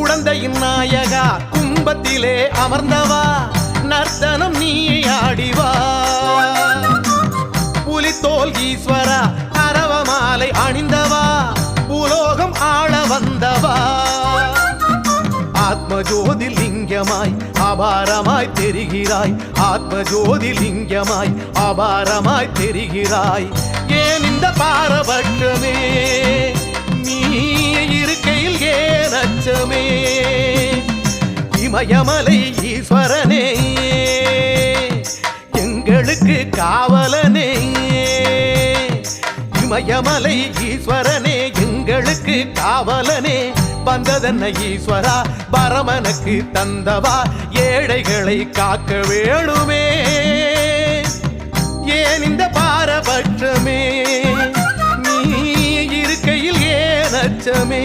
குழந்தையின் நாயகா கும்பத்திலே அமர்ந்தவா நர்த்தனம் நீ ஆடிவா புலித்தோல் ஈஸ்வரா அரவமாலை அணிந்தவா பூலோகம் ஆள வந்தவா ஆத்மஜோதிலிங்கமாய் அபாரமாய் தெரிகிறாய் ஆத்மஜோதிலிங்கமாய் அபாரமாய் தெரிகிறாய் ஏன் இந்த பாரபட்சமே நீ இருக்கையில் ஏன் அச்சமே இமயமலை ஈஸ்வரனே எங்களுக்கு காவலனே இமயமலை ஈஸ்வரனே எங்களுக்கு காவலனே வந்ததென்ன ஈஸ்வரா பரமனுக்கு தந்தவா ஏழைகளை காக்க வேணுமே ஏன் இந்த பாரபட்சமே நீ இருக்கையில் ஏன் அச்சமே